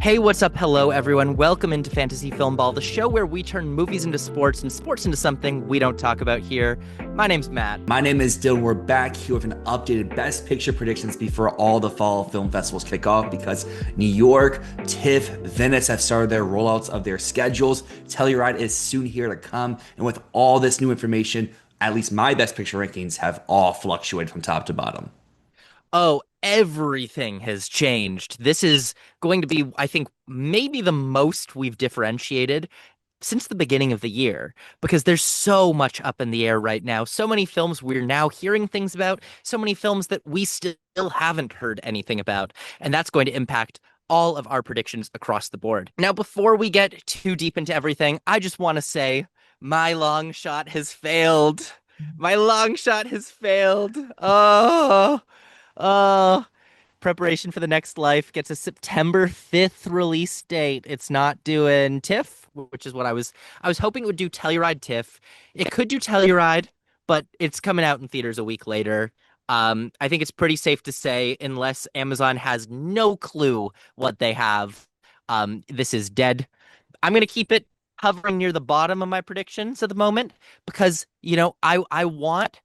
Hey, what's up? Hello, everyone. Welcome into Fantasy Filmball, the show where we turn movies into sports and sports into something we don't talk about here. My name's Matt. My name is Dylan. We're back here with an updated Best Picture predictions before all the fall film festivals kick off because New York, TIFF, Venice have started their rollouts of their schedules. Telluride is soon here to come. And with all this new information, at least my Best Picture rankings have all fluctuated from top to bottom. Oh, everything has changed. This is going to be, I think, maybe the most we've differentiated since the beginning of the year because there's so much up in the air right now. So many films we're now hearing things about, so many films that we still haven't heard anything about. And that's going to impact all of our predictions across the board. Now, before we get too deep into everything, I just want to say my long shot has failed. My long shot has failed. Oh, preparation for the next life gets a September 5th release date. It's not doing TIFF, which is what I was hoping it would do Telluride TIFF. It could do Telluride, but it's coming out in theaters a week later. I think it's pretty safe to say, unless Amazon has no clue what they have, this is dead. I'm gonna keep it hovering near the bottom of my predictions at the moment because, I want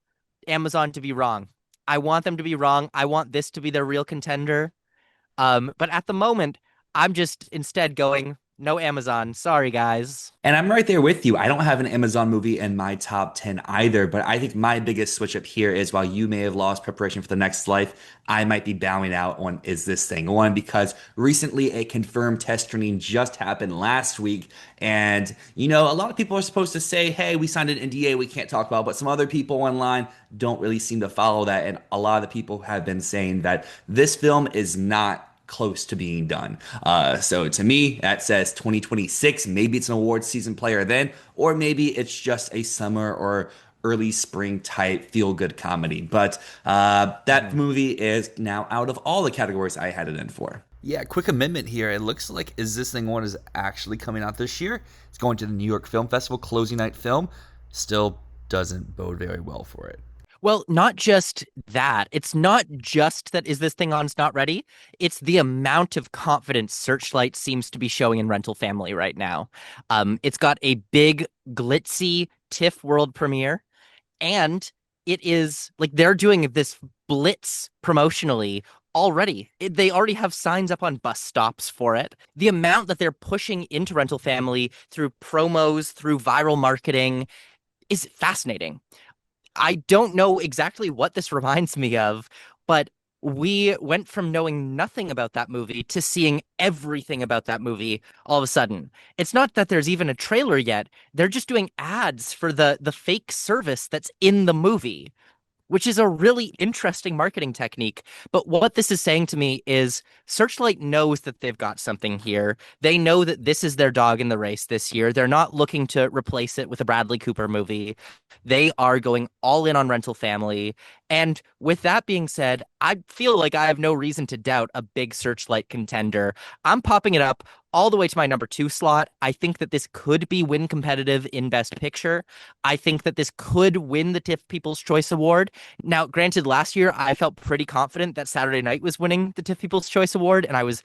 Amazon to be wrong. I want them to be wrong. I want this to be their real contender. But at the moment, I'm just instead going, no Amazon. Sorry, guys. And I'm right there with you. I don't have an Amazon movie in my top 10 either, but I think my biggest switch up here is while you may have lost preparation for the next life, I might be bowing out on Is This Thing On because recently a confirmed test screening just happened last week. And, a lot of people are supposed to say, hey, we signed an NDA we can't talk about, but some other people online don't really seem to follow that. And a lot of the people have been saying that this film is not close to being done. So to me, that says 2026. Maybe it's an awards season player then, or maybe it's just a summer or early spring type feel good comedy. But that movie is now out of all the categories I had it in for. Yeah, quick amendment here. It looks like Is This Thing On is actually coming out this year. It's going to the New York Film Festival, closing night film. Still doesn't bode very well for it. Well, not just that. It's not just that Is This Thing On's not ready. It's the amount of confidence Searchlight seems to be showing in Rental Family right now. It's got a big, glitzy TIFF world premiere, and it is like they're doing this blitz promotionally already. They already have signs up on bus stops for it. The amount that they're pushing into Rental Family through promos, through viral marketing is fascinating. I don't know exactly what this reminds me of, but we went from knowing nothing about that movie to seeing everything about that movie all of a sudden. It's not that there's even a trailer yet. They're just doing ads for the fake service that's in the movie, which is a really interesting marketing technique. But what this is saying to me is Searchlight knows that they've got something here. They know that this is their dog in the race this year. They're not looking to replace it with a Bradley Cooper movie. They are going all in on Rental Family. And with that being said, I feel like I have no reason to doubt a big Searchlight contender. I'm popping it up all the way to my number 2 slot. I think that this could be win competitive in Best Picture. I think that this could win the TIFF People's Choice Award. Now, granted, last year I felt pretty confident that Saturday Night was winning the TIFF People's Choice Award, and I was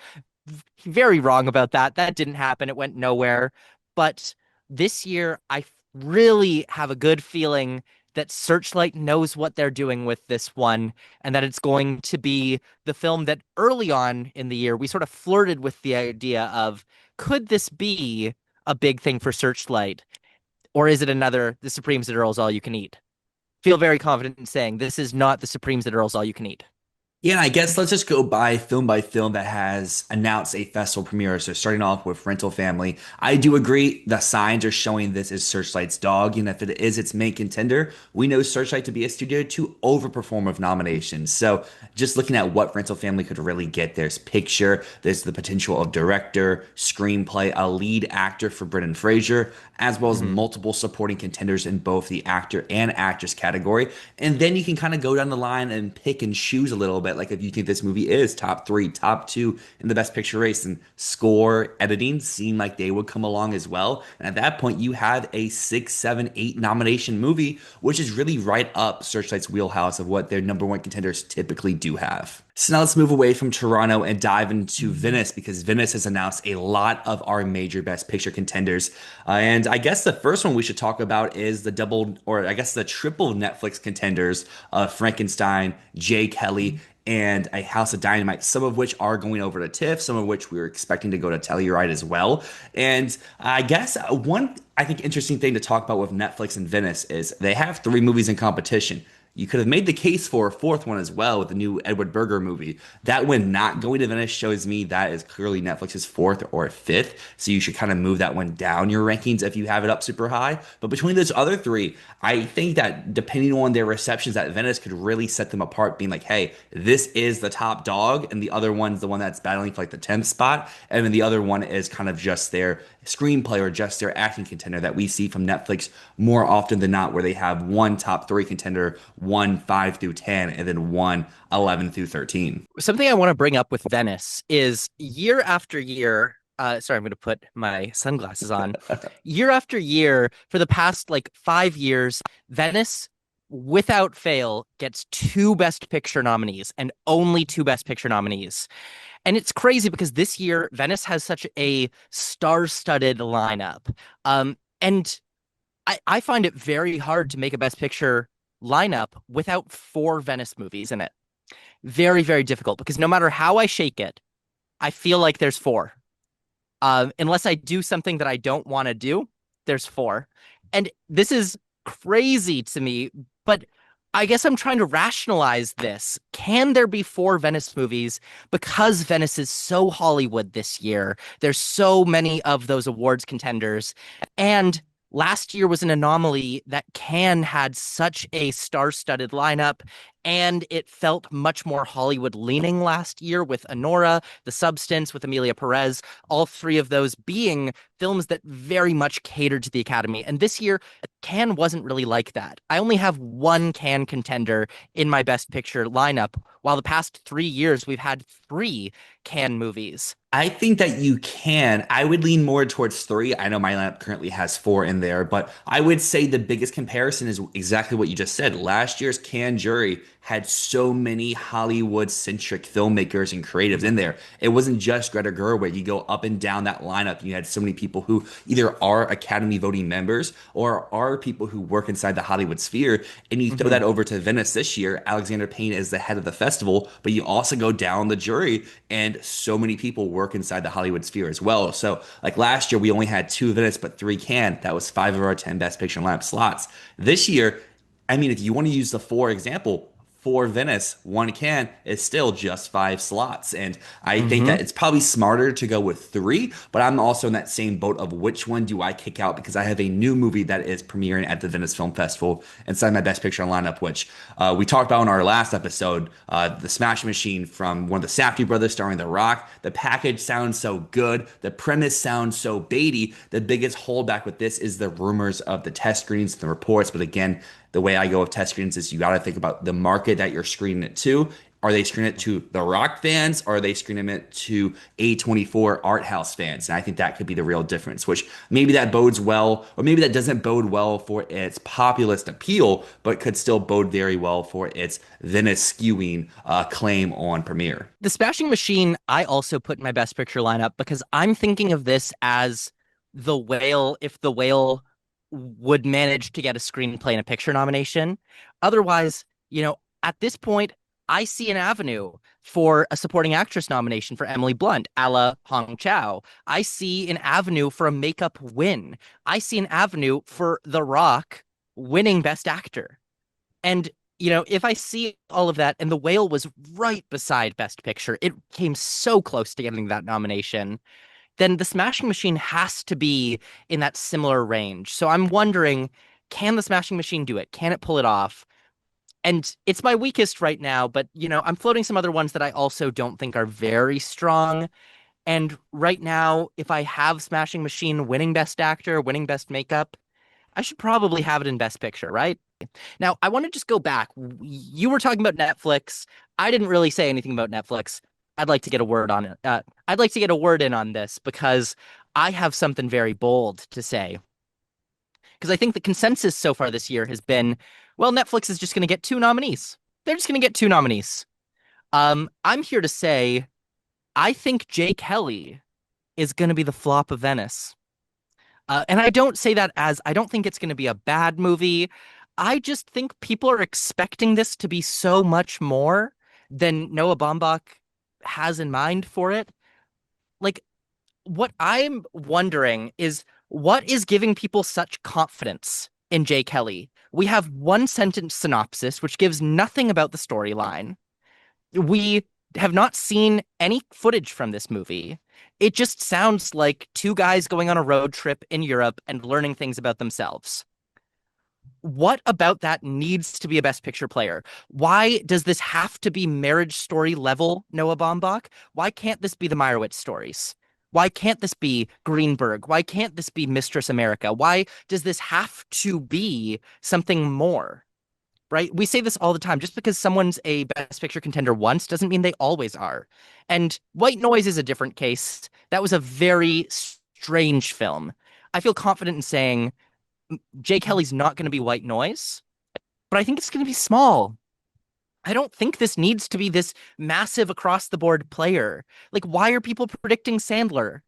very wrong about that. That didn't happen. It went nowhere. But this year, I really have a good feeling that Searchlight knows what they're doing with this one, and that it's going to be the film that early on in the year we sort of flirted with the idea of, could this be a big thing for Searchlight? Or is it another The Supremes That Earl's All You Can Eat? Feel very confident in saying this is not The Supremes That Earl's All You Can Eat. Yeah, and I guess let's just go by film that has announced a festival premiere. So starting off with Rental Family, I do agree the signs are showing this is Searchlight's dog, and if it is its main contender, we know Searchlight to be a studio to overperform with nominations. So just looking at what Rental Family could really get, there's picture, there's the potential of director, screenplay, a lead actor for Brendan Fraser, as well as multiple supporting contenders in both the actor and actress category. And then you can kind of go down the line and pick and choose a little bit. Like if you think this movie is top 3, top 2 in the Best Picture race, and score, editing seem like they would come along as well. And at that point, you have a 6, 7, 8 nomination movie, which is really right up Searchlight's wheelhouse of what their number 1 contenders typically do have. So now let's move away from Toronto and dive into Venice because Venice has announced a lot of our major Best Picture contenders. And I guess the first one we should talk about is the double, or I guess the triple Netflix contenders of Frankenstein, Jay Kelly, and A House of Dynamite, some of which are going over to TIFF, some of which we are expecting to go to Telluride as well. And I guess one, I think, interesting thing to talk about with Netflix and Venice is they have three movies in competition. You could have made the case for a fourth one as well with the new Edward Berger movie. That one not going to Venice shows me that is clearly Netflix's fourth or fifth. So you should kind of move that one down your rankings if you have it up super high. But between those other three, I think that depending on their receptions at Venice could really set them apart, being like, hey, this is the top dog, and the other one's the one that's battling for like the 10th spot. And then the other one is kind of just their screenplay or just their acting contender that we see from Netflix more often than not, where they have one top three contender, one 5 through 10, and then one 11 through 13. Something I want to bring up with Venice is year after year. Sorry, I'm going to put my sunglasses on. Year after year, for the past like 5 years, Venice, without fail, gets two Best Picture nominees and only two Best Picture nominees. And it's crazy because this year, Venice has such a star-studded lineup. And I find it very hard to make a Best Picture lineup without four Venice movies in it. Very, very difficult because no matter how I shake it, I feel like there's four. Unless I do something that I don't want to do, there's four. And this is crazy to me, but I guess I'm trying to rationalize this. Can there be four Venice movies because Venice is so Hollywood this year? There's so many of those awards contenders. And last year was an anomaly that Cannes had such a star-studded lineup, and it felt much more Hollywood-leaning last year with Anora, The Substance, with Emilia Perez, all three of those being films that very much catered to the Academy. And this year, Cannes wasn't really like that. I only have one Cannes contender in my Best Picture lineup, while the past 3 years we've had three Cannes movies. I think that you can. I would lean more towards three. I know my lineup currently has four in there, but I would say the biggest comparison is exactly what you just said. Last year's Cannes jury had so many Hollywood-centric filmmakers and creatives in there. It wasn't just Greta Gerwig. You go up and down that lineup, and you had so many people who either are Academy voting members or are people who work inside the Hollywood sphere. And you throw that over to Venice this year. Alexander Payne is the head of the festival, but you also go down the jury, and so many people work inside the Hollywood sphere as well. So, like last year, we only had two Venice, but three Cannes. That was 5 of our 10 Best Picture lineup slots. This year, I mean, if you want to use the four example, for Venice, one Cannes is still just 5 slots. And I think that it's probably smarter to go with three, but I'm also in that same boat of which one do I kick out because I have a new movie that is premiering at the Venice Film Festival inside my Best Picture lineup, which we talked about in our last episode, The Smash Machine from one of the Safdie brothers starring The Rock. The package sounds so good. The premise sounds so baity. The biggest holdback with this is the rumors of the test screenings and the reports. But again, the way I go with test screens is you got to think about the market that you're screening it to. Are they screening it to the Rock fans? Or are they screening it to A24 art house fans? And I think that could be the real difference, which maybe that bodes well, or maybe that doesn't bode well for its populist appeal, but could still bode very well for its Venice skewing claim on premiere. The Smashing Machine, I also put in my Best Picture lineup because I'm thinking of this as The Whale, if The Whale would manage to get a screenplay and a picture nomination. Otherwise, at this point, I see an avenue for a supporting actress nomination for Emily Blunt, a la Hong Chow. I see an avenue for a makeup win. I see an avenue for The Rock winning Best Actor. And, if I see all of that, and The Whale was right beside Best Picture, it came so close to getting that nomination, then the Smashing Machine has to be in that similar range. So I'm wondering, can the Smashing Machine do it? Can it pull it off? And it's my weakest right now, but, I'm floating some other ones that I also don't think are very strong. And right now, if I have Smashing Machine winning Best Actor, winning Best Makeup, I should probably have it in Best Picture, right? Now, I want to just go back. You were talking about Netflix. I didn't really say anything about Netflix. I'd like to get a word on it. I'd like to get a word in on this because I have something very bold to say. Because I think the consensus so far this year has been, well, Netflix is just going to get two nominees. They're just going to get two nominees. I'm here to say I think Jay Kelly is going to be the flop of Venice. And I don't say that as I don't think it's going to be a bad movie. I just think people are expecting this to be so much more than Noah Baumbach has in mind for it. Like, what I'm wondering is what is giving people such confidence in Jay Kelly? We have one sentence synopsis, which gives nothing about the storyline. We have not seen any footage from this movie. It just sounds like two guys going on a road trip in Europe and learning things about themselves. What about that needs to be a Best Picture player? Why does this have to be Marriage Story level Noah Baumbach? Why can't this be the Meyerowitz stories? Why can't this be Greenberg? Why can't this be Mistress America? Why does this have to be something more? Right? We say this all the time. Just because someone's a Best Picture contender once doesn't mean they always are. And White Noise is a different case. That was a very strange film. I feel confident in saying Jay Kelly's not going to be White Noise, but I think it's going to be small. I don't think this needs to be this massive across the board player. Like, why are people predicting Sandler?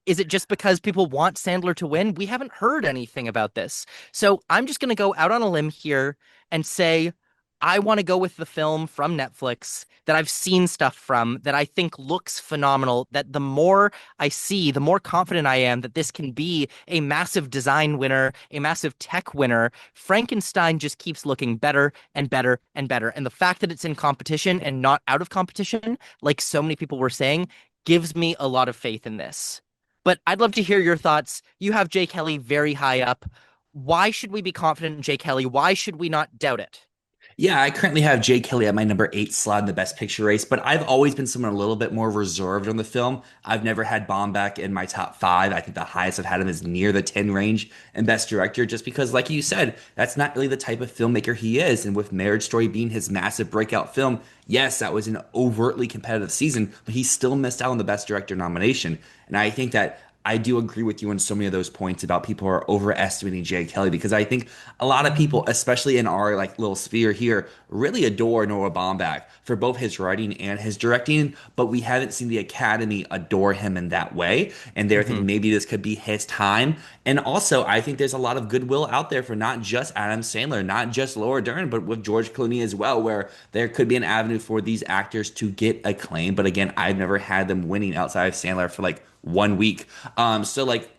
Is it just because people want Sandler to win? We haven't heard anything about this. So I'm just going to go out on a limb here and say I want to go with the film from Netflix that I've seen stuff from that I think looks phenomenal. That the more I see, the more confident I am that this can be a massive design winner, a massive tech winner. Frankenstein just keeps looking better and better and better. And the fact that it's in competition and not out of competition, like so many people were saying, gives me a lot of faith in this. But I'd love to hear your thoughts. You have Jay Kelly very high up. Why should we be confident in Jay Kelly? Why should we not doubt it? Yeah, I currently have Jay Kelly at my number 8 slot in the Best Picture race, but I've always been someone a little bit more reserved on the film. I've never had Baumbach in my top 5. I think the highest I've had him is near the 10 range in Best Director, just because, like you said, that's not really the type of filmmaker he is. And with Marriage Story being his massive breakout film, yes, that was an overtly competitive season, but he still missed out on the Best Director nomination. And I think that I do agree with you on so many of those points about people are overestimating Jay Kelly because I think a lot of people, especially in our like little sphere here, really adore Noah Baumbach for both his writing and his directing, but we haven't seen the Academy adore him in that way. And they're thinking maybe this could be his time. And also, I think there's a lot of goodwill out there for not just Adam Sandler, not just Laura Dern, but with George Clooney as well, where there could be an avenue for these actors to get acclaim. But again, I've never had them winning outside of Sandler for like 1 week. So like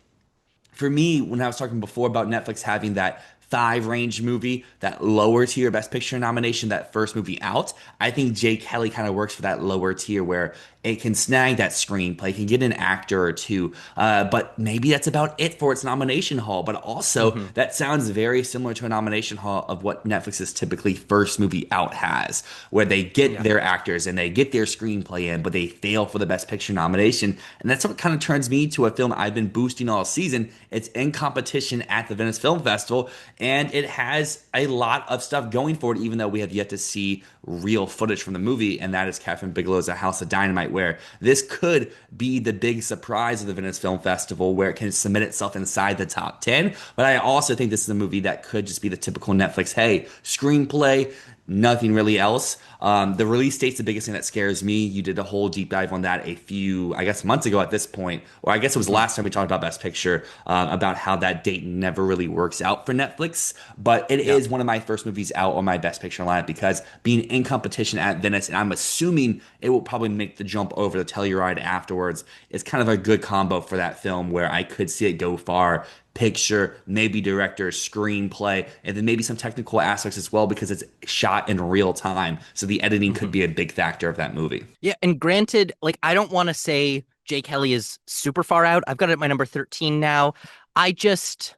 for me, when I was talking before about Netflix having that 5 range movie, that lower tier Best Picture nomination, that first movie out, I think Jay Kelly kind of works for that lower tier where it can snag that screenplay, can get an actor or two, but maybe that's about it for its nomination haul. But also, Mm-hmm. that sounds very similar to a nomination haul of what Netflix's typically first movie out has, where they get Yeah. their actors and they get their screenplay in, but they fail for the Best Picture nomination. And that's what kind of turns me to a film I've been boosting all season. It's in competition at the Venice Film Festival, and it has a lot of stuff going for it, even though we have yet to see real footage from the movie, and that is Catherine Bigelow's A House of Dynamite, where this could be the big surprise of the Venice Film Festival, where it can submit itself inside the top 10. But I also think this is a movie that could just be the typical Netflix, hey, screenplay, nothing really else. The release date's the biggest thing that scares me. You did a whole deep dive on that a few, I guess, months ago at this point, or I guess it was the last time we talked about Best Picture, about how that date never really works out for Netflix. But it is one of my first movies out on my Best Picture lineup because being in competition at Venice, and I'm assuming it will probably make the jump over the Telluride afterwards, is kind of a good combo for that film where I could see it go far. Picture, maybe director, screenplay, and then maybe some technical aspects as well because it's shot in real time. So the editing could be a big factor of that movie. Yeah, and granted, like I don't want to say Jay Kelly is super far out. I've got it at my number 13 now. I just,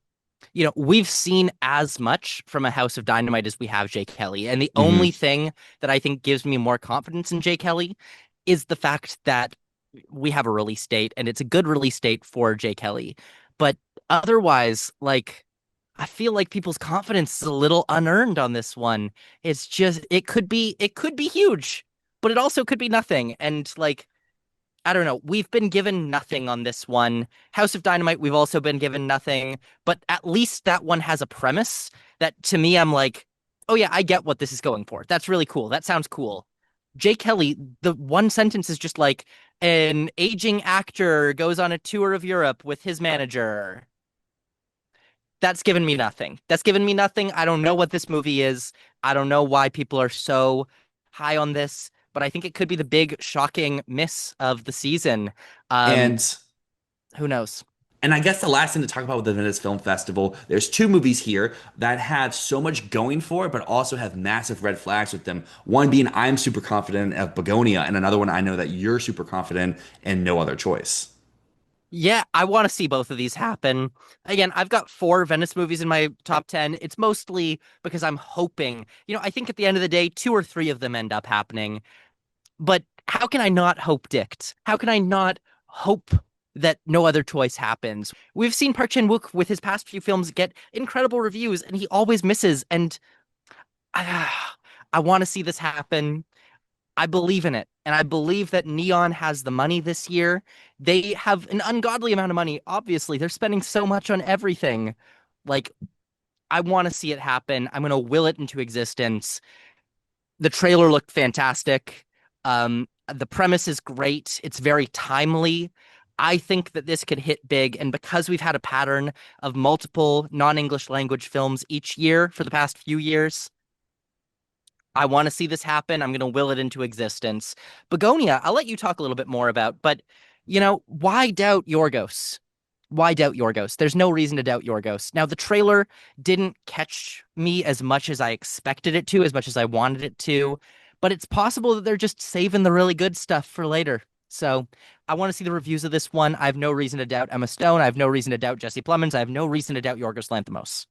we've seen as much from A House of Dynamite as we have Jay Kelly. And the only Hmm. thing that I think gives me more confidence in Jay Kelly is the fact that we have a release date and it's a good release date for Jay Kelly. But otherwise, like I feel like people's confidence is a little unearned on this one. It's just it could be huge, but it also could be nothing. And like I don't know, we've been given nothing on this one. House of Dynamite, we've also been given nothing, but at least that one has a premise that to me I'm like, oh yeah, I get what this is going for. That's really cool. That sounds cool. Jay Kelly, the one sentence is just like an aging actor goes on a tour of Europe with his manager. That's given me nothing. That's given me nothing. I don't know what this movie is. I don't know why people are so high on this, but I think it could be the big shocking miss of the season. Um, And who knows? And I guess the last thing to talk about with the Venice Film Festival, there's two movies here that have so much going for it, but also have massive red flags with them. One being I'm super confident of Begonia, and another one I know that you're super confident in No Other Choice. Yeah, I want to see both of these happen. Again, I've got four Venice movies in my top 10. It's mostly because I'm hoping, I think at the end of the day, two or three of them end up happening. But how can I not hope Dict? How can I not hope that No Other Choice happens? We've seen Park Chan-wook with his past few films get incredible reviews, and he always misses. And I want to see this happen. I believe in it. And I believe that Neon has the money this year. They have an ungodly amount of money. Obviously, they're spending so much on everything. Like, I want to see it happen. I'm going to will it into existence. The trailer looked fantastic. The premise is great. It's very timely. I think that this could hit big. And because we've had a pattern of multiple non-English language films each year for the past few years, I want to see this happen. I'm going to will it into existence. Begonia, I'll let you talk a little bit more about, but why doubt Yorgos? Why doubt Yorgos? There's no reason to doubt Yorgos. Now, the trailer didn't catch me as much as I expected it to, as much as I wanted it to, but it's possible that they're just saving the really good stuff for later. So I want to see the reviews of this one. I have no reason to doubt Emma Stone. I have no reason to doubt Jesse Plemons. I have no reason to doubt Yorgos Lanthimos.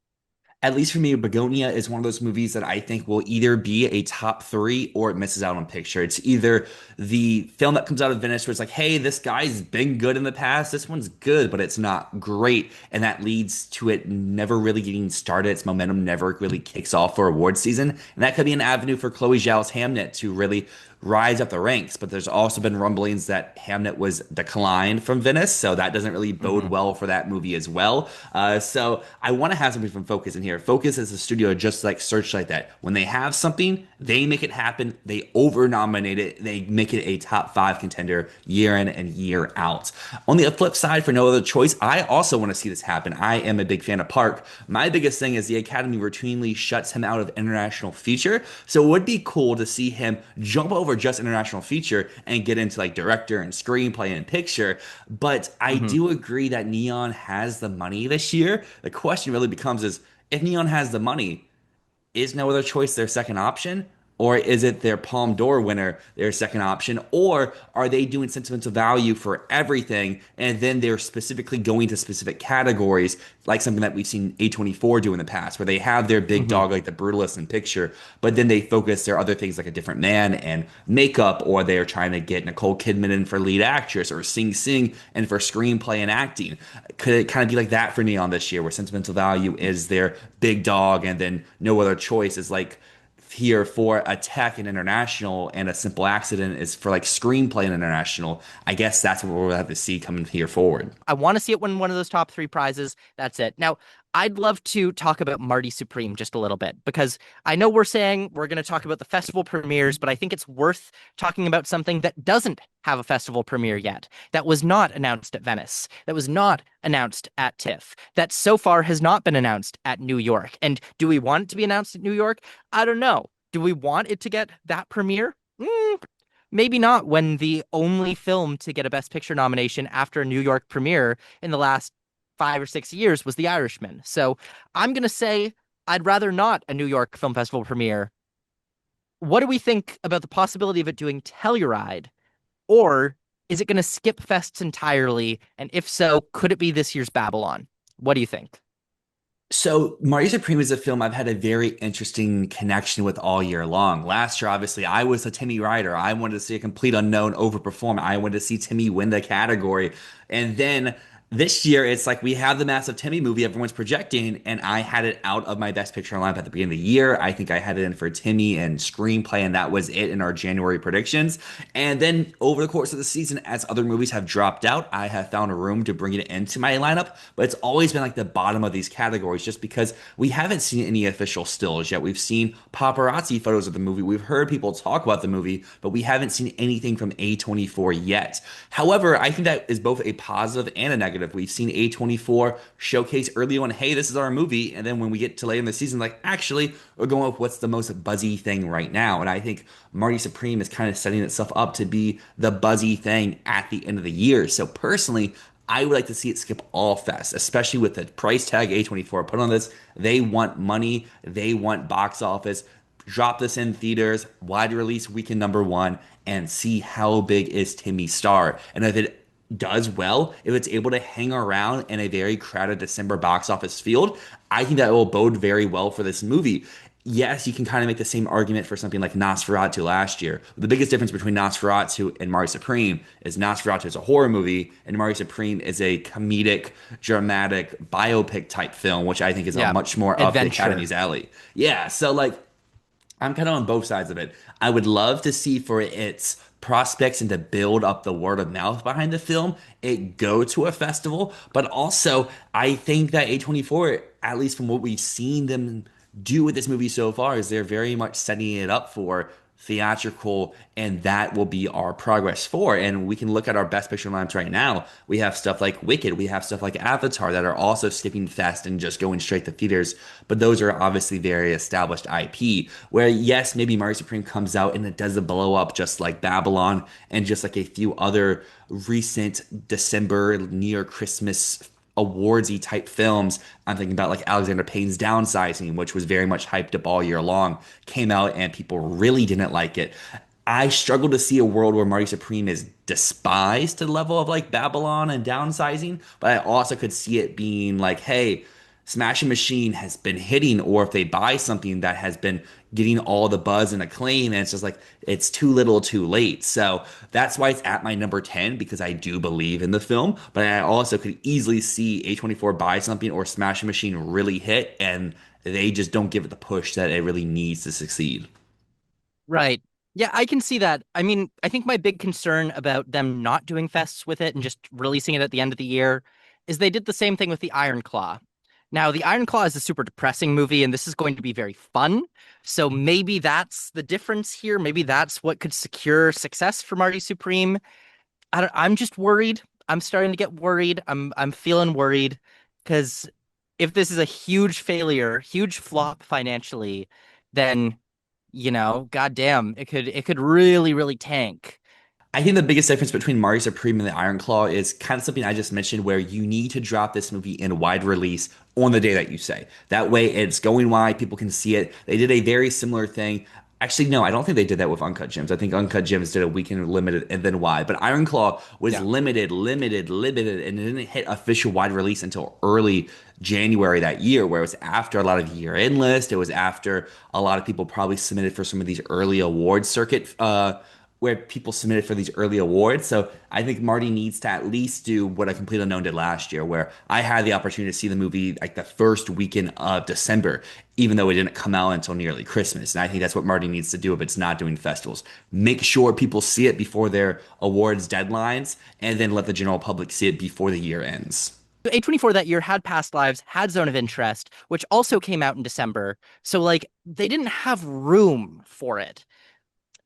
At least for me, Begonia is one of those movies that I think will either be a top three or it misses out on picture. It's either the film that comes out of Venice where it's like, hey, this guy's been good in the past. This one's good, but it's not great. And that leads to it never really getting started. Its momentum never really kicks off for award season. And that could be an avenue for Chloe Zhao's Hamnet to really rise up the ranks. But there's also been rumblings that Hamnet was declined from Venice, so that doesn't really bode Hmm. well for that movie as well. So I want to have something from Focus in here. Focus is a studio just like Searchlight that when they have something, they make it happen. They over nominate it. They make it a top five contender year in and year out. On the flip side, for No Other Choice, I also want to see this happen. I am a big fan of Park. My biggest thing is the Academy routinely shuts him out of international feature. So it would be cool to see him jump over just international feature and get into like director and screenplay and picture. But I Hmm. do agree that Neon has the money this year. The question really becomes is if Neon has the money, is No Other Choice their second option? Or is it their Palme d'Or winner, their second option? Or are they doing sentimental value for everything and then they're specifically going to specific categories, like something that we've seen A24 do in the past, where they have their big Hmm. dog like the brutalist in picture, but then they focus their other things like A Different Man and makeup, or they're trying to get Nicole Kidman in for lead actress or Sing Sing and for screenplay and acting. Could it kind of be like that for Neon this year, where sentimental value is their big dog and then No Other Choice is like here for a tech and international and a simple accident is for like screenplay and international. I guess that's what we'll have to see coming here forward. I want to see it win one of those top three prizes. That's it. Now, I'd love to talk about Marty Supreme just a little bit because I know we're saying we're going to talk about the festival premieres, but I think it's worth talking about something that doesn't have a festival premiere yet, that was not announced at Venice, that was not announced at TIFF, that so far has not been announced at New York. And do we want it to be announced at New York? I don't know. Do we want it to get that premiere? Maybe not when the only film to get a Best Picture nomination after a New York premiere in the last 5 or 6 years was The Irishman. So I'm going to say I'd rather not a New York Film Festival premiere. What do we think about the possibility of it doing Telluride? Or is it going to skip fests entirely? And if so, could it be this year's Babylon? What do you think? So, Marty Supreme is a film I've had a very interesting connection with all year long. Last year, obviously, I was a Timmy Rider. I wanted to see a complete unknown overperform. I wanted to see Timmy win the category. And then This year, it's like we have the massive Timmy movie everyone's projecting, and I had it out of my Best Picture lineup at the beginning of the year. I think I had it in for Timmy and Screenplay, and that was it in our January predictions. And then over the course of the season, as other movies have dropped out, I have found a room to bring it into my lineup. But it's always been like the bottom of these categories just because we haven't seen any official stills yet. We've seen paparazzi photos of the movie, we've heard people talk about the movie, but we haven't seen anything from A24 yet. However, I think that is both a positive and a negative. We've seen A24 showcase early on, hey, this is our movie. And then when we get to later in the season, like, actually, we're going with what's the most buzzy thing right now. And I think Marty Supreme is kind of setting itself up to be the buzzy thing at the end of the year. So personally, I would like to see it skip all fest, especially with the price tag A24 put on this. They want money, they want box office. Drop this in theaters, wide release weekend number one, and see how big is Timmy's star. And if it does well, if it's able to hang around in a very crowded December box office field, I think that will bode very well for this movie. Yes, you can kind of make the same argument for something like Nosferatu last year. The biggest difference between Nosferatu and Marty Supreme is Nosferatu is a horror movie and Marty Supreme is a comedic, dramatic, biopic type film, which I think is a Yeah. much more up the Adventure. Academy's alley. Yeah, so like I'm kind of on both sides of it. I would love to see for its prospects and to build up the word of mouth behind the film, it go to a festival. But also, I think that A24, at least from what we've seen them do with this movie so far, is they're very much setting it up for theatrical, and that will be our progress for. And we can look at our best picture lineups right now. We have stuff like Wicked, we have stuff like Avatar that are also skipping fest and just going straight to theaters. But those are obviously very established IP. Where yes, maybe Mario Supreme comes out and it does a blow up just like Babylon and just like a few other recent December near Christmas awardsy type films. I'm thinking about like Alexander Payne's Downsizing, which was very much hyped up all year long, came out and people really didn't like it. I struggle to see a world where Marty Supreme is despised to the level of like Babylon and Downsizing, but I also could see it being like, hey, Smashing Machine has been hitting, or if they buy something that has been getting all the buzz and acclaim, and it's just like it's too little too late. So that's why it's at my number 10 because I do believe in the film, but I also could easily see A24 buy something or Smashing Machine really hit and they just don't give it the push that it really needs to succeed. Right. Yeah, I can see that. I mean, I think my big concern about them not doing fests with it and just releasing it at the end of the year is they did the same thing with the Iron Claw. Now, the Iron Claw is a super depressing movie, and this is going to be very fun. So maybe that's the difference here. Maybe that's what could secure success for Marty Supreme. I'm just worried. I'm starting to get worried. I'm feeling worried because if this is a huge failure, huge flop financially, then goddamn, it could really, really tank. I think the biggest difference between Mario Supreme and the Iron Claw is kind of something I just mentioned where you need to drop this movie in wide release on the day that you say. That way it's going wide, people can see it. They did a very similar thing. Actually, no, I don't think they did that with Uncut Gems. I think Uncut Gems did a weekend limited and then wide. But Iron Claw was Yeah. limited, and it didn't hit official wide release until early January that year, where it was after a lot of year-end list. It was after a lot of people probably submitted for some of these early award circuit where people submitted for these early awards. So I think Marty needs to at least do what A Complete Unknown did last year, where I had the opportunity to see the movie like the first weekend of December, even though it didn't come out until nearly Christmas. And I think that's what Marty needs to do if it's not doing festivals. Make sure people see it before their awards deadlines, and then let the general public see it before the year ends. A24 that year had Past Lives, had Zone of Interest, which also came out in December. So like they didn't have room for it.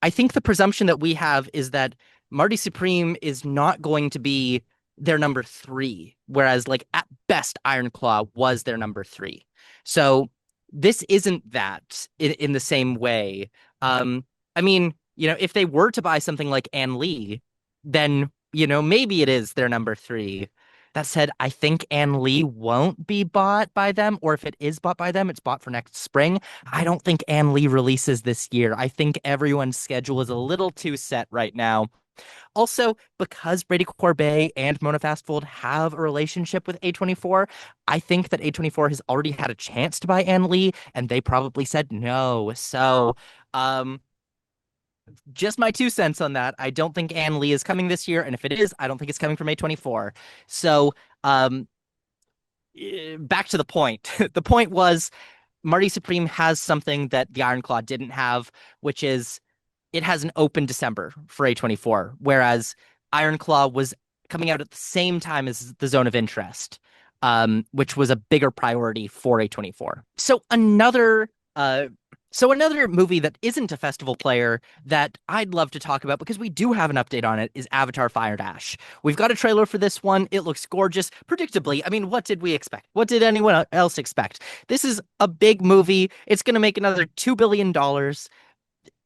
I think the presumption that we have is that Marty Supreme is not going to be their number three, whereas like at best Iron Claw was their number three. So this isn't that in the same way. I mean, if they were to buy something like Ann Lee, then maybe it is their number three. That said, I think Ann Lee won't be bought by them, or if it is bought by them, it's bought for next spring. I don't think Ann Lee releases this year. I think everyone's schedule is a little too set right now. Also, because Brady Corbet and Mona Fastfold have a relationship with A24, I think that A24 has already had a chance to buy Ann Lee, and they probably said no. So, um, Just my 2 cents on that. I don't think Ann Lee is coming this year, and if it is, I don't think it's coming for May 24. So, um, back to the point. The point was Marty Supreme has something that the Iron Claw didn't have, which is it has an open December for A24, whereas Iron Claw was coming out at the same time as the Zone of Interest, which was a bigger priority for A24. So another movie that isn't a festival player that I'd love to talk about because we do have an update on it is Avatar Fire and Ash. We've got a trailer for this one. It looks gorgeous. Predictably, I mean, what did we expect? What did anyone else expect? This is a big movie. It's going to make another $2 billion.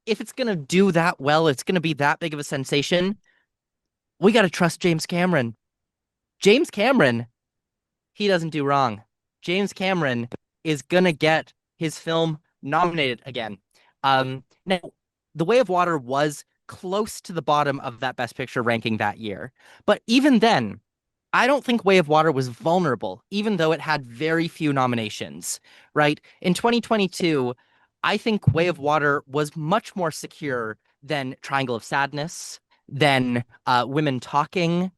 If it's going to do that well, it's going to be that big of a sensation. We got to trust James Cameron. James Cameron, he doesn't do wrong. James Cameron is going to get his film nominated again. Now, The Way of Water was close to the bottom of that Best Picture ranking that year. But even then, I don't think Way of Water was vulnerable, even though it had very few nominations, right? In 2022, I think Way of Water was much more secure than Triangle of Sadness, than Women Talking.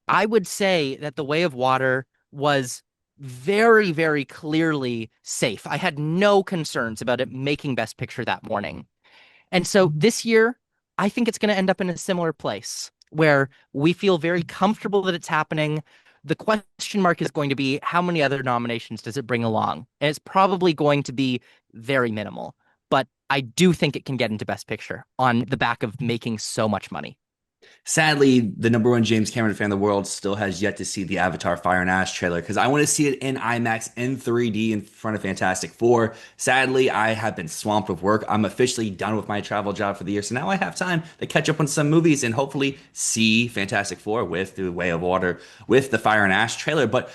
I would say that The Way of Water was very, very clearly safe. I had no concerns about it making Best Picture that morning. And so this year, I think it's going to end up in a similar place where we feel very comfortable that it's happening. The question mark is going to be how many other nominations does it bring along? And it's probably going to be very minimal. But I do think it can get into Best Picture on the back of making so much money. Sadly, the number one James Cameron fan in the world still has yet to see the Avatar Fire and Ash trailer because I want to see it in IMAX in 3D in front of Fantastic Four. Sadly, I have been swamped with work. I'm officially done with my travel job for the year, so now I have time to catch up on some movies and hopefully see Fantastic Four with The Way of Water, with the Fire and Ash trailer. But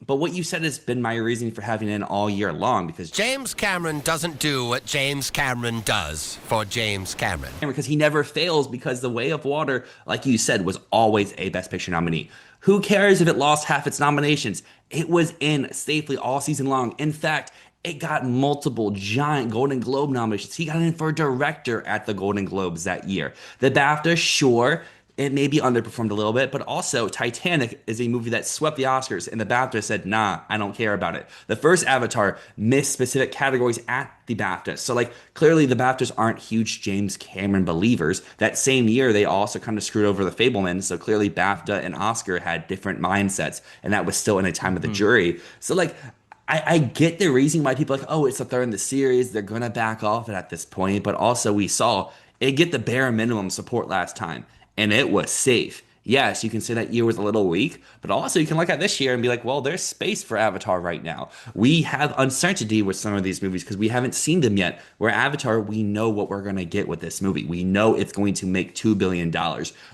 what you said has been my reason for having it in all year long because James Cameron doesn't do what James Cameron does for James Cameron. because he never fails because The Way of Water, like you said, was always a Best Picture nominee. Who cares if it lost half its nominations? It was in safely all season long. In fact, it got multiple giant Golden Globe nominations. He got in for director at the Golden Globes that year. The BAFTA, sure, it maybe underperformed a little bit, but also Titanic is a movie that swept the Oscars, and the BAFTA said, nah, I don't care about it. The first Avatar missed specific categories at the BAFTA. So, like, clearly the BAFTAs aren't huge James Cameron believers. That same year, they also kind of screwed over the Fabelmans. So, clearly, BAFTA and Oscar had different mindsets, and that was still in a time of the jury. So, like, I get the reason why people are like, oh, it's the third in the series. They're going to back off it at this point. But also, we saw it get the bare minimum support last time and it was safe. Yes, you can say that year was a little weak, but also you can look at this year and be like, well, there's space for Avatar right now. We have uncertainty with some of these movies because we haven't seen them yet. Where Avatar, we know what we're going to get with this movie. We know it's going to make $2 billion.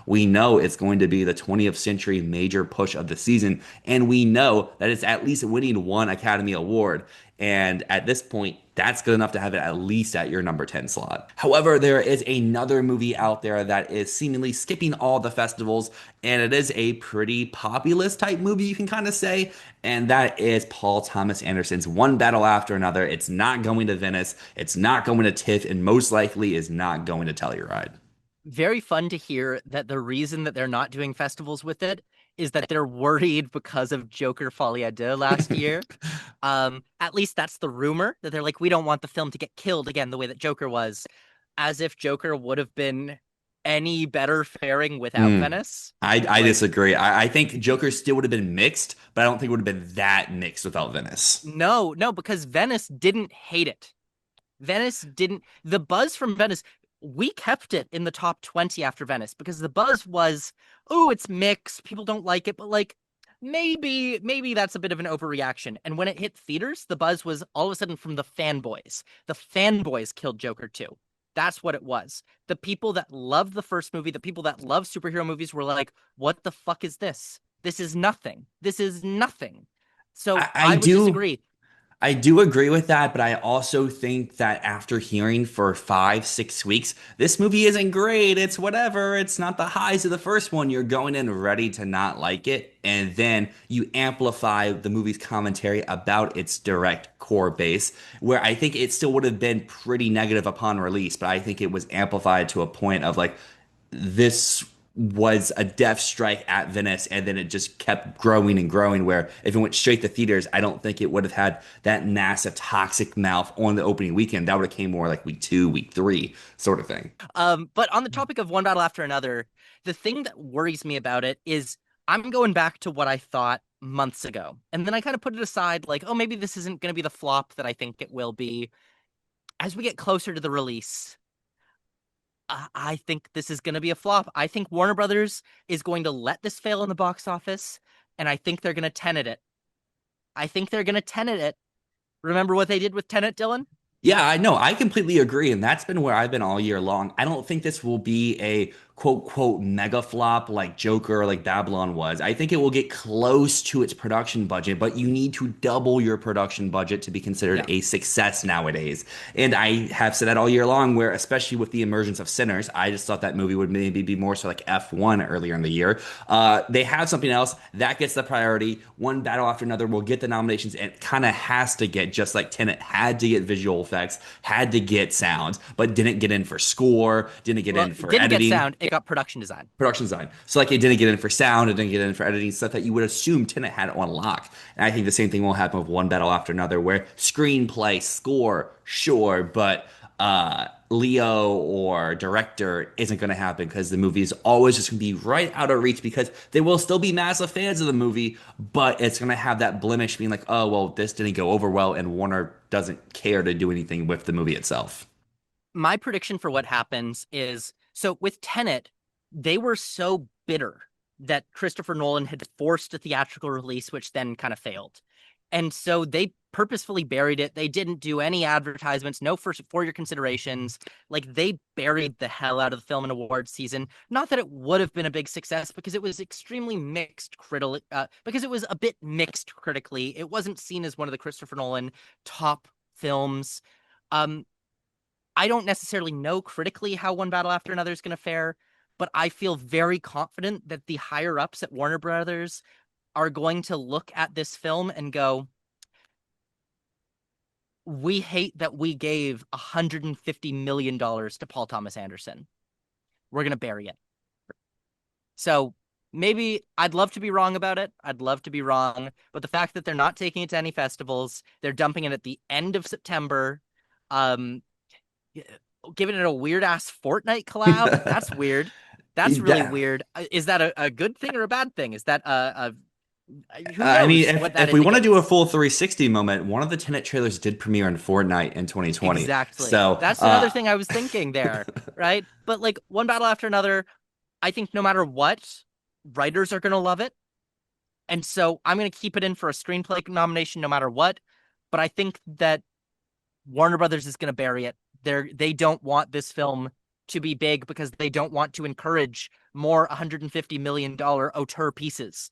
We know it's going to be the 20th century major push of the season. And we know that it's at least winning one Academy Award. And at this point, that's good enough to have it at least at your number 10 slot. However, there is another movie out there that is seemingly skipping all the festivals, and it is a pretty populist type movie, you can kind of say, and that is Paul Thomas Anderson's One Battle After Another. It's not going to Venice, it's not going to TIFF, and most likely is not going to Telluride. Very fun to hear that the reason that they're not doing festivals with it is that they're worried because of Joker Folie à Deux last year. At least that's the rumor, that they're like, we don't want the film to get killed again the way that Joker was, as if Joker would have been any better faring without Venice. I disagree. I think Joker still would have been mixed, but I don't think it would have been that mixed without Venice. No, because Venice didn't hate it. Venice didn't. The buzz from Venice, we kept it in the top 20 after Venice because the buzz was, oh, it's mixed. People don't like it, but like maybe that's a bit of an overreaction. And when it hit theaters, the buzz was all of a sudden from the fanboys. The fanboys killed Joker 2. That's what it was. The people that loved the first movie, the people that love superhero movies were like, what the fuck is this? This is nothing. This is nothing. So I would disagree. I do agree with that, but I also think that after hearing for 5, 6 weeks, this movie isn't great. It's whatever. It's not the highs of the first one. You're going in ready to not like it. And then you amplify the movie's commentary about its direct core base, where I think it still would have been pretty negative upon release, but I think it was amplified to a point of like, this was a death strike at Venice, and then it just kept growing and growing. Where if it went straight to theaters, I don't think it would have had that massive toxic mouth on the opening weekend. That would have came more like week 2, week 3 sort of thing. But on the topic of one battle after another, the thing that worries me about it is I'm going back to what I thought months ago. And then I kind of put it aside, like, oh, maybe this isn't going to be the flop that I think it will be. As we get closer to the release, I think this is going to be a flop. I think Warner Brothers is going to let this fail in the box office, and I think they're going to tenant it. I think they're going to tenant it. Remember what they did with Tenet, Dylan? Yeah, I know. I completely agree. And that's been where I've been all year long. I don't think this will be a quote, quote, mega flop like Joker or like Babylon was. I think it will get close to its production budget, but you need to double your production budget to be considered Yeah. a success nowadays. And I have said that all year long, where especially with the emergence of Sinners, I just thought that movie would maybe be more so like F1 earlier in the year. They have something else that gets the priority. One battle after another will get the nominations and kind of has to get, just like Tenet had to get visual effects, had to get sound, but didn't get in for score, didn't get Well, in it for didn't get editing. sound. It got production design. Production design. So like it didn't get in for sound, it didn't get in for editing, stuff that you would assume Tenet had on lock. And I think the same thing will happen with one battle after another, where screenplay, score, sure, but Leo or director isn't going to happen because the movie is always just going to be right out of reach because they will still be massive fans of the movie, but it's going to have that blemish being like, oh, well, this didn't go over well, and Warner doesn't care to do anything with the movie itself. My prediction for what happens is, so with Tenet, they were so bitter that Christopher Nolan had forced a theatrical release, which then kind of failed. And so they purposefully buried it. They didn't do any advertisements, no for your considerations. Like they buried the hell out of the film in awards season. Not that it would have been a big success because it was extremely mixed critically, because it was a bit mixed critically. It wasn't seen as one of the Christopher Nolan top films. Um, I don't necessarily know critically how One Battle After Another is going to fare, but I feel very confident that the higher ups at Warner Brothers are going to look at this film and go, we hate that we gave $150 million to Paul Thomas Anderson. We're going to bury it. So maybe I'd love to be wrong about it. I'd love to be wrong. But the fact that they're not taking it to any festivals, they're dumping it at the end of September, um, giving it a weird ass Fortnite collab. That's weird. That's really Yeah. weird. Is that a good thing or a bad thing? Is that who I mean, knows what that if we want to do a indicates? full 360 moment, one of the Tenet trailers did premiere in Fortnite in 2020. Exactly. So, That's another thing I was thinking there, right? But like One Battle After Another, I think no matter what, writers are going to love it. And so I'm going to keep it in for a screenplay nomination no matter what. But I think that Warner Brothers is going to bury it. They don't want this film to be big because they don't want to encourage more $150 million auteur pieces.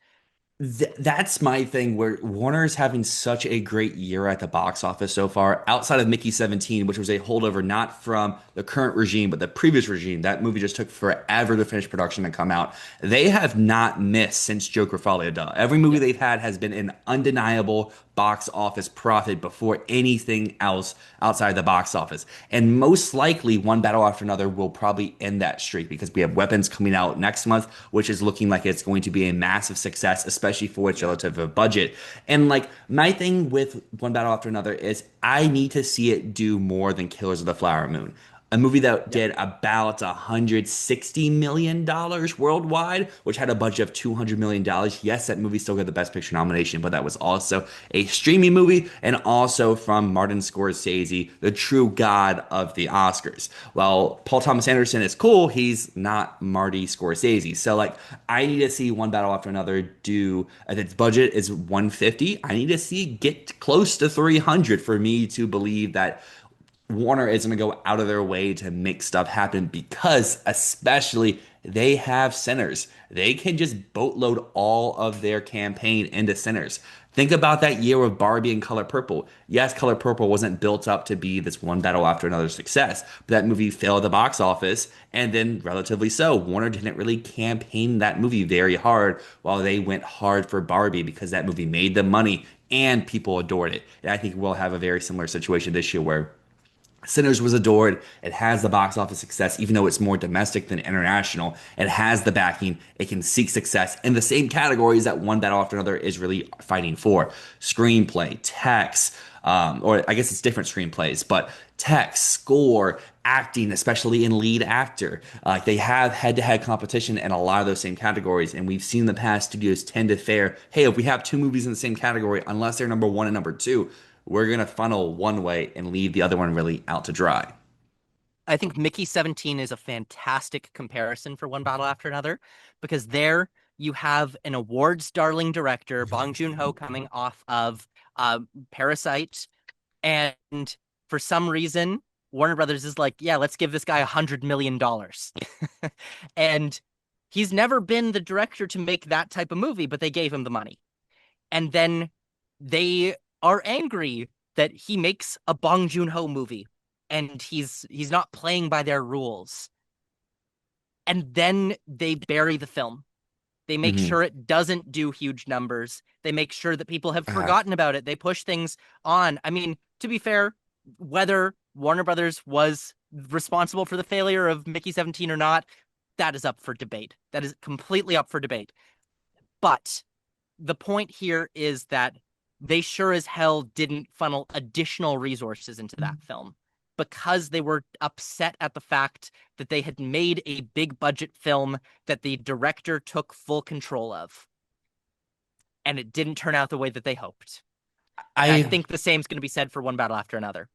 That's my thing where Warner's having such a great year at the box office so far, outside of Mickey 17, which was a holdover not from the current regime, but the previous regime. That movie just took forever to finish production and come out. They have not missed since Joker Folie à Deux. Every movie they've had has been an undeniable box office profit before anything else outside the box office. And most likely, One Battle After Another will probably end that streak because we have Weapons coming out next month, which is looking like it's going to be a massive success, especially for its relative budget. And like my thing with One Battle After Another is I need to see it do more than Killers of the Flower Moon, a movie that did about $160 million worldwide, which had a budget of $200 million. Yes, that movie still got the Best Picture nomination, but that was also a streaming movie and also from Martin Scorsese, the true god of the Oscars. While Paul Thomas Anderson is cool, he's not Marty Scorsese. So like I need to see One Battle After Another do, if its budget is 150, I need to see get close to 300 for me to believe that Warner is going to go out of their way to make stuff happen because, especially, they have Sinners. They can just boatload all of their campaign into Sinners. Think about that year with Barbie and Color Purple. Yes, Color Purple wasn't built up to be this one battle after another success, but that movie failed at the box office, and then relatively so. Warner didn't really campaign that movie very hard while they went hard for Barbie because that movie made them money and people adored it. And I think we'll have a very similar situation this year where Sinners was adored. It has the box office success, even though it's more domestic than international. It has the backing. It can seek success in the same categories that one battle after another is really fighting for: screenplay, text, or I guess it's different screenplays, but text, score, acting, especially in lead actor. They have head-to-head competition in a lot of those same categories, and we've seen in the past studios tend to fare, hey, if we have two movies in the same category, unless they're number one and number two, we're going to funnel one way and leave the other one really out to dry. I think Mickey 17 is a fantastic comparison for One Battle After Another, because there you have an awards darling director, Bong Joon-ho, coming off of Parasite, and for some reason, Warner Brothers is like, yeah, let's give this guy $100 million. And he's never been the director to make that type of movie, but they gave him the money. And then they are angry that he makes a Bong Joon-ho movie and he's not playing by their rules. And then they bury the film. They make Mm-hmm. sure it doesn't do huge numbers. They make sure that people have Uh, forgotten about it. They push things on. I mean, to be fair, whether Warner Brothers was responsible for the failure of Mickey 17 or not, that is up for debate. That is completely up for debate. But the point here is that they sure as hell didn't funnel additional resources into that film because they were upset at the fact that they had made a big budget film that the director took full control of. And it didn't turn out the way that they hoped. And I I think the same is going to be said for One Battle After Another.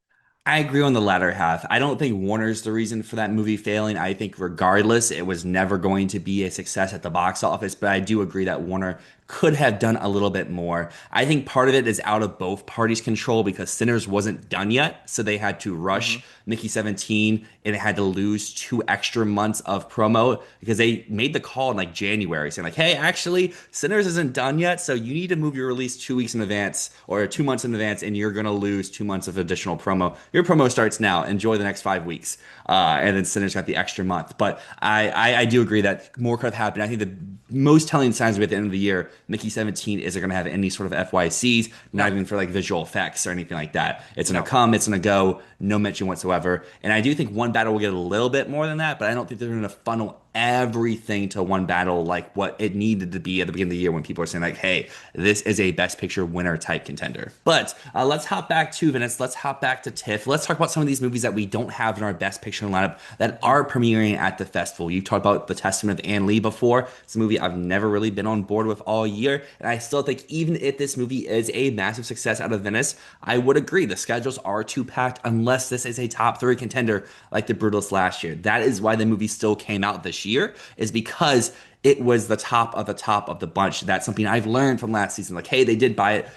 I agree on the latter half. I don't think Warner's the reason for that movie failing. I think regardless, it was never going to be a success at the box office, but I do agree that Warner could have done a little bit more. I think part of it is out of both parties' control because Sinners wasn't done yet, so they had to Mm-hmm. rush Mickey 17 and it had to lose 2 extra months of promo because they made the call in like January saying like, hey, actually, Sinners isn't done yet, so you need to move your release 2 weeks in advance or 2 months in advance, and you're gonna lose 2 months of additional promo. Your promo starts now. Enjoy the next 5 weeks, and then Sinners got the extra month. But I do agree that more could have happened. I think the most telling signs at the end of the year, Mickey 17 isn't going to have any sort of FYCs, not even for like visual effects or anything like that. It's going to come, it's going to go, no mention whatsoever. And I do think one battle will get a little bit more than that, but I don't think they're going to funnel everything to one battle like what it needed to be at the beginning of the year when people are saying like, hey, this is a best picture winner type contender. But let's hop back to Venice. Let's hop back to TIFF. Let's talk about some of these movies that we don't have in our best picture lineup that are premiering at the festival. You talked about The Testament of Anne Lee before. It's a movie I've never really been on board with all year, and I still think even if this movie is a massive success out of Venice, I would agree the schedules are too packed unless this is a top three contender like The Brutalist last year. That is why the movie still came out this year, is because it was the top of the bunch. That's something I've learned from last season. Like, hey, they did buy it,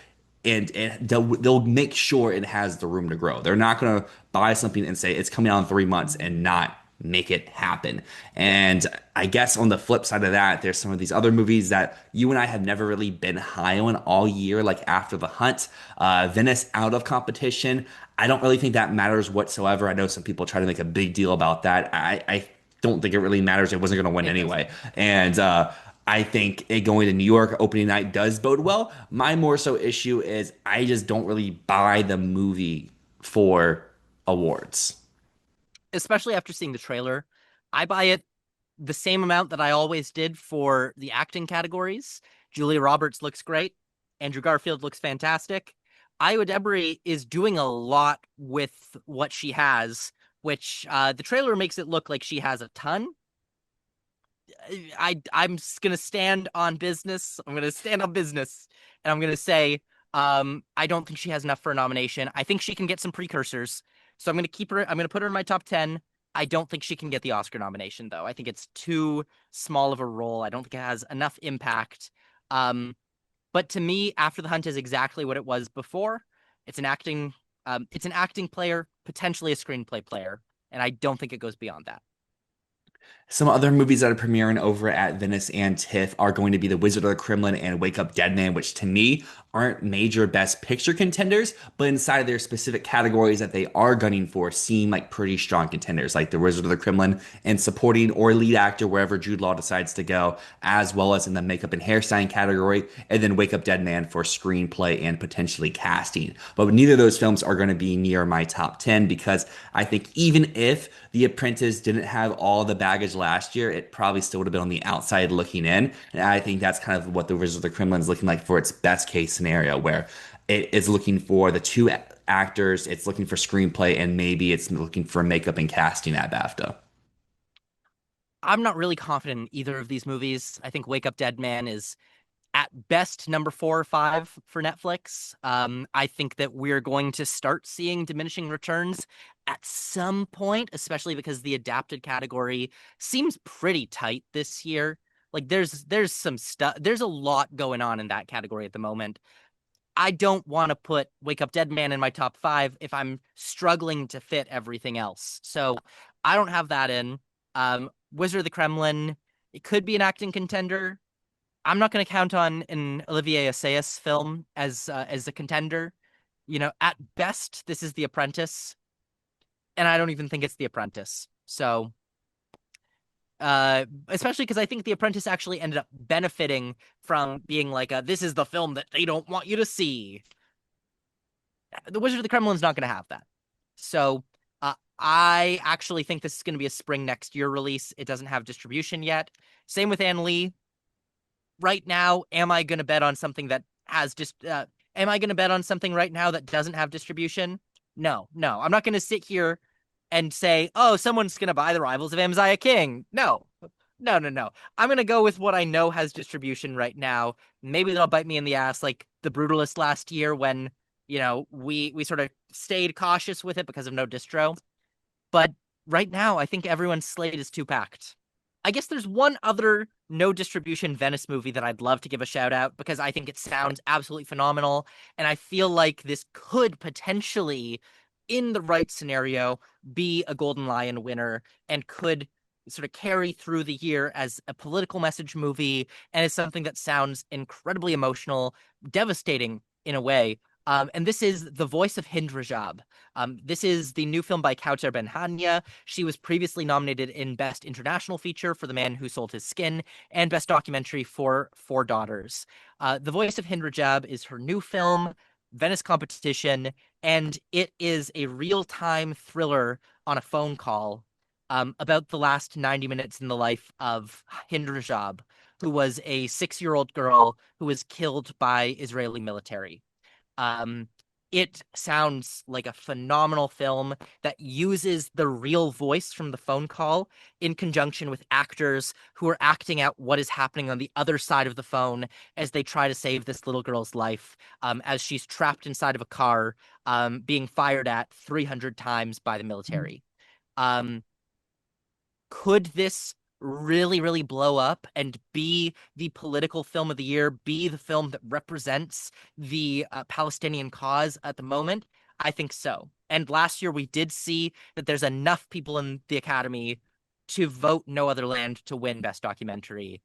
and they'll make sure it has the room to grow. They're not going to buy something and say it's coming out in 3 months and not make it happen. And I guess on the flip side of that, there's some of these other movies that you and I have never really been high on all year, like After the Hunt, Venice out of competition. I don't really think that matters whatsoever. I know some people try to make a big deal about that. I don't think it really matters. It wasn't going to win anyway. And I think it going to New York opening night does bode well. My more so issue is I just don't really buy the movie for awards. Especially after seeing the trailer, I buy it the same amount that I always did for the acting categories. Julia Roberts looks great. Andrew Garfield looks fantastic. Iowa Debris is doing a lot with what she has, which the trailer makes it look like she has a ton. I'm just gonna stand on business. I'm gonna stand on business, and I'm gonna say I don't think she has enough for a nomination. I think she can get some precursors, so I'm gonna keep her. I'm gonna put her in my top 10. I don't think she can get the Oscar nomination though. I think it's too small of a role. I don't think it has enough impact. But to me, After the Hunt is exactly what it was before. It's an acting. It's an acting player, potentially a screenplay player, and I don't think it goes beyond that. Some other movies that are premiering over at Venice and TIFF are going to be The Wizard of the Kremlin and Wake Up Dead Man, which to me aren't major Best Picture contenders, but inside of their specific categories that they are gunning for seem like pretty strong contenders, like The Wizard of the Kremlin and supporting or lead actor wherever Jude Law decides to go, as well as in the makeup and hairstyling category, and then Wake Up Dead Man for screenplay and potentially casting. But neither of those films are going to be near my top 10 because I think even if The Apprentice didn't have all the baggage last year, it probably still would have been on the outside looking in. And I think that's kind of what The Wizard of the Kremlin is looking like for its best case scenario, where it is looking for the two actors, it's looking for screenplay, and maybe it's looking for makeup and casting at BAFTA. I'm not really confident in either of these movies. I think Wake Up Dead Man is at best number 4 or 5 for Netflix. I think that we're going to start seeing diminishing returns at some point, especially because the adapted category seems pretty tight this year. Like there's some stuff, there's a lot going on in that category at the moment. I don't want to put Wake Up Dead Man in my top 5 if I'm struggling to fit everything else. So I don't have that in. Wizard of the Kremlin, it could be an acting contender. I'm not going to count on an Olivier Assayas film as a contender. At best, this is The Apprentice, and I don't even think it's The Apprentice. So, especially because I think The Apprentice actually ended up benefiting from being like, this is the film that they don't want you to see. The Wizard of the Kremlin's not going to have that. So, I actually think this is going to be a spring next year release. It doesn't have distribution yet. Same with Anne Lee. Right now, am I going to bet on something that has am I going to bet on something right now that doesn't have distribution? No. I'm not going to sit here and say, oh, someone's going to buy The Rivals of Amaziah King. No. I'm going to go with what I know has distribution right now. Maybe that'll bite me in the ass like The Brutalist last year when, we sort of stayed cautious with it because of no distro. But right now, I think everyone's slate is too packed. I guess there's one other no distribution Venice movie that I'd love to give a shout out because I think it sounds absolutely phenomenal. And I feel like this could potentially, in the right scenario, be a Golden Lion winner and could sort of carry through the year as a political message movie and as something that sounds incredibly emotional, devastating in a way. And this is The Voice of Hind Rajab. This is the new film by Kautar Benhania. She was previously nominated in Best International Feature for The Man Who Sold His Skin and Best Documentary for Four Daughters. The Voice of Hind Rajab is her new film, Venice competition, and it is a real-time thriller on a phone call about the last 90 minutes in the life of Hind Rajab, who was a 6-year-old girl who was killed by Israeli military. It sounds like a phenomenal film that uses the real voice from the phone call in conjunction with actors who are acting out what is happening on the other side of the phone as they try to save this little girl's life, as she's trapped inside of a car, being fired at 300 times by the military. Could this really, really blow up and be the political film of the year, be the film that represents the Palestinian cause at the moment? I think so. And last year we did see that there's enough people in the Academy to vote No Other Land to win Best Documentary.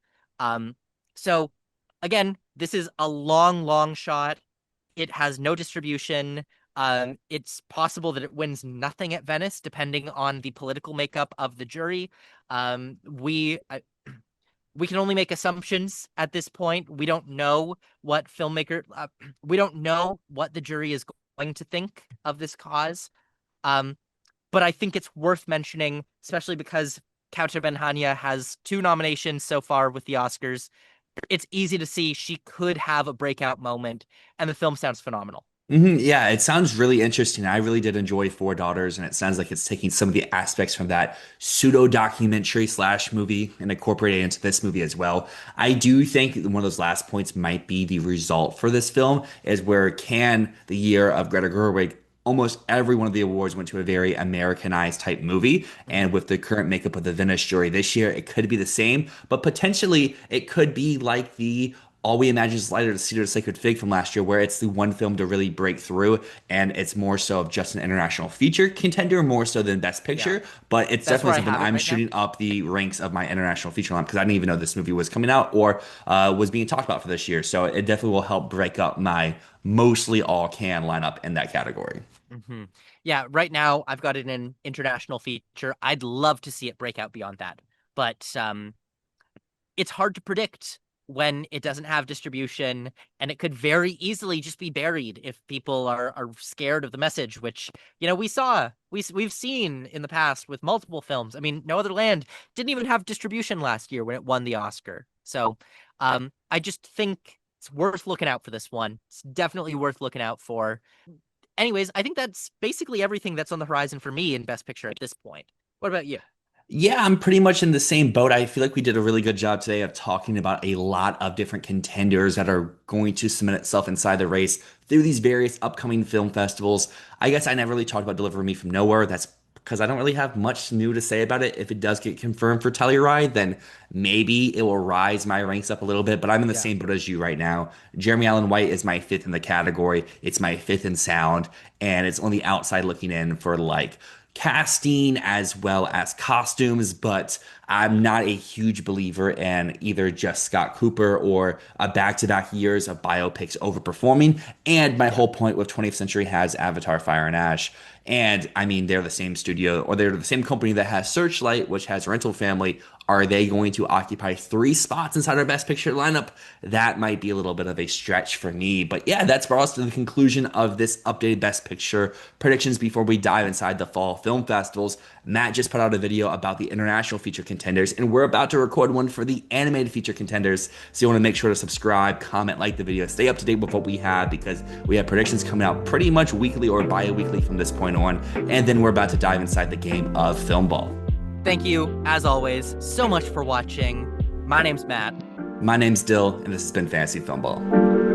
So again, this is a long, long shot. It has no distribution. It's possible that it wins nothing at Venice, depending on the political makeup of the jury. We can only make assumptions at this point. We don't know what we don't know what the jury is going to think of this cause. But I think it's worth mentioning, especially because Kautar Benhania has 2 nominations so far with the Oscars. It's easy to see she could have a breakout moment, and the film sounds phenomenal. Yeah, it sounds really interesting. I really did enjoy Four Daughters, and it sounds like it's taking some of the aspects from that pseudo documentary slash movie and incorporating it into this movie as well. I do think one of those last points might be the result for this film is where can the year of Greta Gerwig almost every one of the awards went to a very Americanized type movie. And with the current makeup of the Venice jury this year, it could be the same, but potentially it could be like the all we imagine is Lighter, the Cedar, the Sacred Fig from last year, where it's the one film to really break through, and it's more so of just an international feature contender, more so than Best Yeah, Picture. But it's that's where definitely I something have it I'm right now. shooting up the ranks of my international feature line because I didn't even know this movie was coming out or was being talked about for this year. So it definitely will help break up my mostly all can lineup in that category. Hmm. Yeah, right now I've got it in an international feature. I'd love to see it break out beyond that, but it's hard to predict when it doesn't have distribution, and it could very easily just be buried if people are scared of the message, which we've seen in the past with multiple films. I mean, No Other Land didn't even have distribution last year when it won the Oscar. So I just think it's worth looking out for this one. It's definitely worth looking out for. Anyways, I think that's basically everything that's on the horizon for me in Best Picture at this point. What about you? Yeah, I'm pretty much in the same boat. I feel like we did a really good job today of talking about a lot of different contenders that are going to cement itself inside the race through these various upcoming film festivals. I guess I never really talked about Deliver Me from Nowhere. That's because I don't really have much new to say about it. If it does get confirmed for Telluride, then maybe it will rise my ranks up a little bit. But I'm in the Yeah. same boat as you right now. Jeremy Allen White is my fifth in the category. It's my fifth in sound, and it's on the outside looking in for like casting as well as costumes, but I'm not a huge believer in either just Scott Cooper or a back-to-back years of biopics overperforming. And my Yeah. whole point with 20th Century has Avatar Fire and Ash. And I mean, they're the same studio or they're the same company that has Searchlight, which has Rental Family. Are they going to occupy three spots inside our Best Picture lineup? That might be a little bit of a stretch for me. But yeah, that's brought us to the conclusion of this updated Best Picture predictions before we dive inside the fall film festivals. Matt just put out a video about the international feature contenders, and we're about to record one for the animated feature contenders. So you want to make sure to subscribe, comment, like the video, stay up to date with what we have because we have predictions coming out pretty much weekly or bi-weekly from this point on. And then we're about to dive inside the game of film ball. Thank you, as always, so much for watching. My name's Matt. My name's Dill, and this has been Fantasy Filmball.